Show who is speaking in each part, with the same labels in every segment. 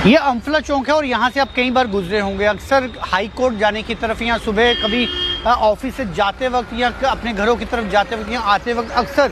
Speaker 1: ये अम्फला चौक है और यहाँ से आप कई बार गुजरे होंगे। अक्सर हाई कोर्ट जाने की तरफ या सुबह कभी ऑफिस से जाते वक्त या अपने घरों की तरफ जाते वक्त या आते वक्त अक्सर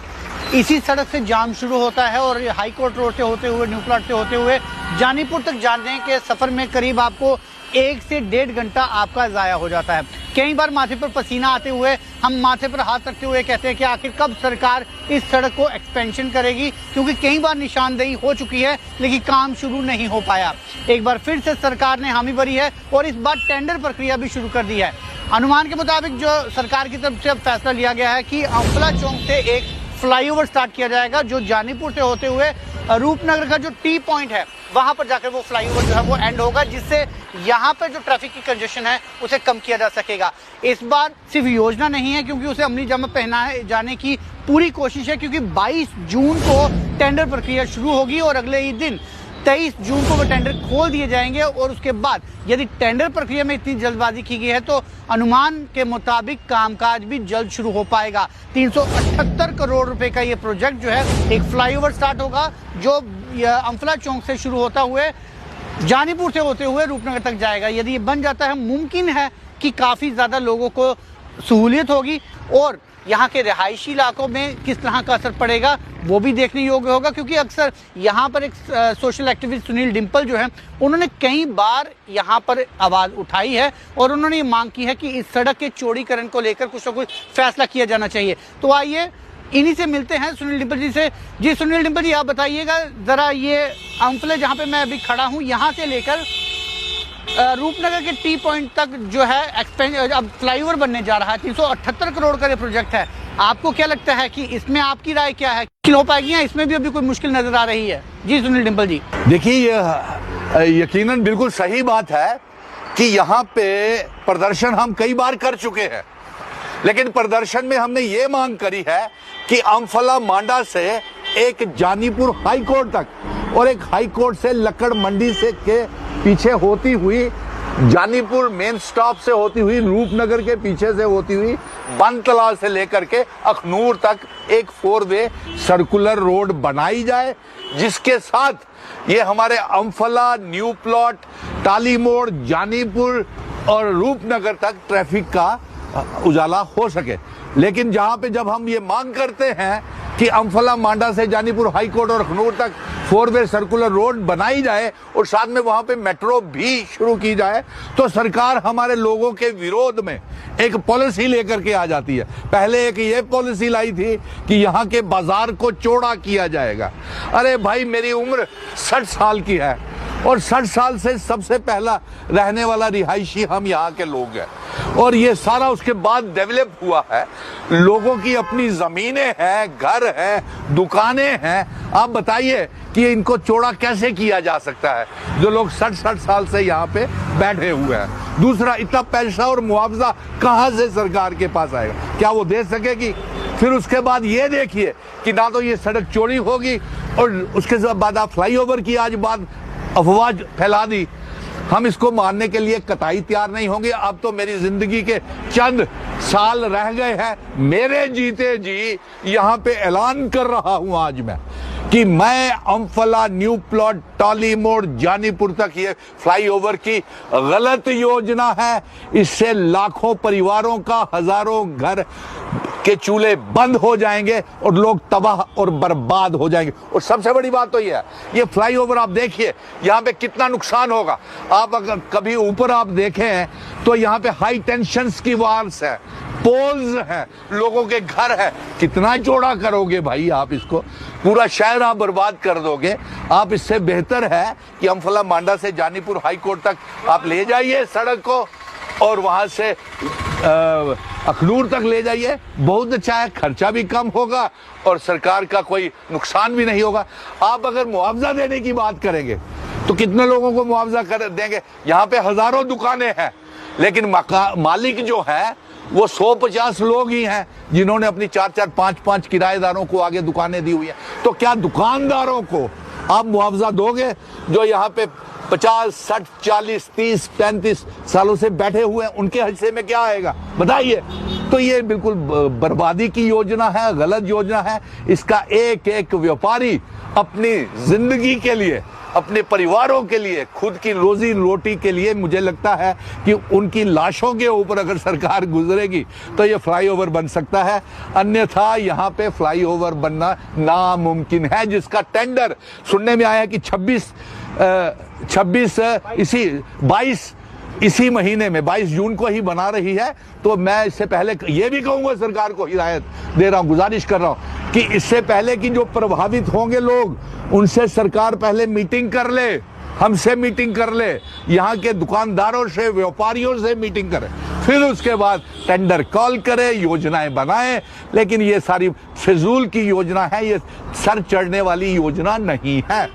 Speaker 1: इसी सड़क से जाम शुरू होता है और हाई कोर्ट रोड से होते हुए न्यू प्लॉट से होते हुए जानीपुर तक जाने के सफ़र में करीब आपको 1 से 1.5 घंटा आपका ज़ाया हो जाता है। कई बार माथे पर पसीना आते हुए हम माथे पर हाथ रखते हुए कहते हैं कि आखिर कब सरकार इस सड़क को एक्सपेंशन करेगी, क्योंकि कई बार निशानदेही हो चुकी है लेकिन काम शुरू नहीं हो पाया। एक बार फिर से सरकार ने हामी भरी है और इस बार टेंडर प्रक्रिया भी शुरू कर दी है। अनुमान के मुताबिक जो सरकार की तरफ से अब फैसला लिया गया है कि अम्फला चौक से एक फ्लाईओवर स्टार्ट किया जाएगा जो जानीपुर से होते हुए रूपनगर का जो टी पॉइंट है वहां पर जाकर वो फ्लाईओवर जो है वो एंड होगा, जिससे यहाँ पर जो ट्रैफिक की कंजेशन है उसे कम किया जा सकेगा। इस बार सिर्फ योजना नहीं है क्योंकि उसे अमली जामा पहनाए जाने की पूरी कोशिश है, क्योंकि 22 जून को टेंडर प्रक्रिया शुरू होगी और अगले ही दिन 23 जून को वो टेंडर खोल दिए जाएंगे और उसके बाद यदि टेंडर प्रक्रिया में इतनी जल्दबाजी की गई है तो अनुमान के मुताबिक कामकाज भी जल्द शुरू हो पाएगा। 378 करोड़ रुपए का ये प्रोजेक्ट जो है, एक फ्लाईओवर स्टार्ट होगा जो अम्फला चौक से शुरू होता हुए जानीपुर से होते हुए रूपनगर तक जाएगा। यदि ये बन जाता है, मुमकिन है कि काफ़ी ज़्यादा लोगों को सहूलियत होगी और यहाँ के रिहायशी इलाकों में किस तरह का असर पड़ेगा वो भी देखने योग्य होगा, क्योंकि अक्सर यहाँ पर एक सोशल एक्टिविस्ट सुनील डिम्पल जो है उन्होंने कई बार यहाँ पर आवाज़ उठाई है और उन्होंने ये मांग की है कि इस सड़क के चौड़ीकरण को लेकर कुछ ना कुछ फैसला किया जाना चाहिए। तो आइए इन्हीं से मिलते हैं, सुनील डिम्पल जी से। जी सुनील डिम्पल जी, आप बताइएगा ज़रा, ये अम्फले जहाँ पे मैं अभी खड़ा हूँ यहाँ से लेकर रूपनगर के टी पॉइंट तक जो है अब फ्लाईओवर बनने जा रहा है। 378 करोड़ का ये प्रोजेक्ट है। आपको क्या लगता है कि इसमें आपकी राय क्या है, कि हो पाएगी या इसमें भी अभी कोई मुश्किल नजर आ रही है? जी सुनील डिम्पल जी।
Speaker 2: देखिए, यकीनन बिल्कुल सही बात है कि यहाँ पे प्रदर्शन हम कई बार कर चुके हैं, लेकिन प्रदर्शन में हमने ये मांग करी है कि अम्फला मांडा से एक जानीपुर हाई कोर्ट तक और एक हाई कोर्ट से लक्कड़ मंडी से के पीछे होती हुई जानीपुर मेन स्टॉप से होती हुई रूपनगर के पीछे से होती हुई बनतलाल से लेकर के अखनूर तक एक 4 वे सर्कुलर रोड बनाई जाए, जिसके साथ ये हमारे अम्फला, न्यू प्लॉट, टाली मोड़, जानीपुर और रूपनगर तक ट्रैफिक का उजाला हो सके। लेकिन जहां पे जब हम ये मांग करते हैं कि अम्फला मांडा से जानीपुर हाई कोर्ट और अखनूर तक 4 वे सर्कुलर रोड बनाई जाए और साथ में वहां पे मेट्रो भी शुरू की जाए, तो सरकार हमारे लोगों के विरोध में एक पॉलिसी लेकर के आ जाती है। पहले एक ये पॉलिसी लाई थी कि यहाँ के बाजार को चौड़ा किया जाएगा। अरे भाई, मेरी उम्र 60 साल की है और 60 साल से सबसे पहला रहने वाला रिहायशी हम यहाँ के लोग हैं और ये सारा उसके बाद डेवलप हुआ है। लोगों की अपनी जमीनें हैं, घर हैं, दुकानें हैं। आप बताइए कि इनको चौड़ा कैसे किया जा सकता है, जो लोग 60 साल से यहाँ पे बैठे हुए हैं। दूसरा, इतना पैसा और मुआवजा कहाँ से सरकार के पास आएगा? क्या वो दे सकेगी? फिर उसके बाद ये देखिए कि ना तो ये सड़क चौड़ी होगी और उसके बाद आप फ्लाईओवर की आज बात अफवाह फैला दी। हम इसको मानने के लिए कतई तैयार नहीं होंगे। अब तो मेरी जिंदगी के चंद साल रह गए हैं। मेरे जीते जी यहाँ पे ऐलान कर रहा हूं आज मैं कि मैं अम्फला, न्यू प्लॉट, टाली मोड़, जानीपुर तक ये फ्लाईओवर की गलत योजना है। इससे लाखों परिवारों का, हजारों घर के चूल्हे बंद हो जाएंगे और लोग तबाह और बर्बाद हो जाएंगे। और सबसे बड़ी बात तो ये है, ये फ्लाईओवर आप देखिए यहाँ पे कितना नुकसान होगा। आप अगर कभी ऊपर आप देखें तो यहाँ पे हाई टेंशन की वायर्स है, पोल्स हैं, लोगों के घर है। कितना चौड़ा करोगे भाई आप इसको? पूरा शहर आप बर्बाद कर दोगे। आप इससे बेहतर है कि अम्फला मांडा से जानीपुर हाई कोर्ट तक आप ले जाइए सड़क को और वहां से अखनूर तक ले जाइए। बहुत अच्छा है, खर्चा भी कम होगा और सरकार का कोई नुकसान भी नहीं होगा। आप अगर मुआवजा देने की बात करेंगे तो कितने लोगों को मुआवजा कर देंगे? यहाँ पे हजारों दुकानें हैं, लेकिन मालिक जो है वो 150 लोग ही हैं जिन्होंने अपनी 4-4, 5-5 किराएदारों को आगे दुकानें दी हुई है। तो क्या दुकानदारों को आप मुआवजा दोगे जो यहाँ पे 50, 60, 40, 30, 35 सालों से बैठे हुए हैं? उनके हिस्से में क्या आएगा बताइए? तो ये बिल्कुल बर्बादी की योजना है, गलत योजना है। इसका एक एक व्यापारी अपनी जिंदगी के लिए अपने परिवारों के लिए, खुद की रोजी रोटी के लिए, मुझे लगता है कि उनकी लाशों के ऊपर अगर सरकार गुजरेगी तो ये फ्लाईओवर बन सकता है, अन्यथा यहाँ पे फ्लाईओवर बनना नामुमकिन है, जिसका टेंडर सुनने में आया कि 22 इसी महीने में 22 जून को ही बना रही है। तो मैं इससे पहले ये भी कहूंगा, सरकार को हिदायत दे रहा हूं, गुजारिश कर रहा हूं कि इससे पहले कि जो प्रभावित होंगे लोग, उनसे सरकार पहले मीटिंग कर ले, हमसे मीटिंग कर ले, यहाँ के दुकानदारों से, व्यापारियों से मीटिंग करे, फिर उसके बाद टेंडर कॉल करे, योजनाएं बनाए। लेकिन ये सारी फिजूल की योजना है, ये सर चढ़ने वाली योजना नहीं है।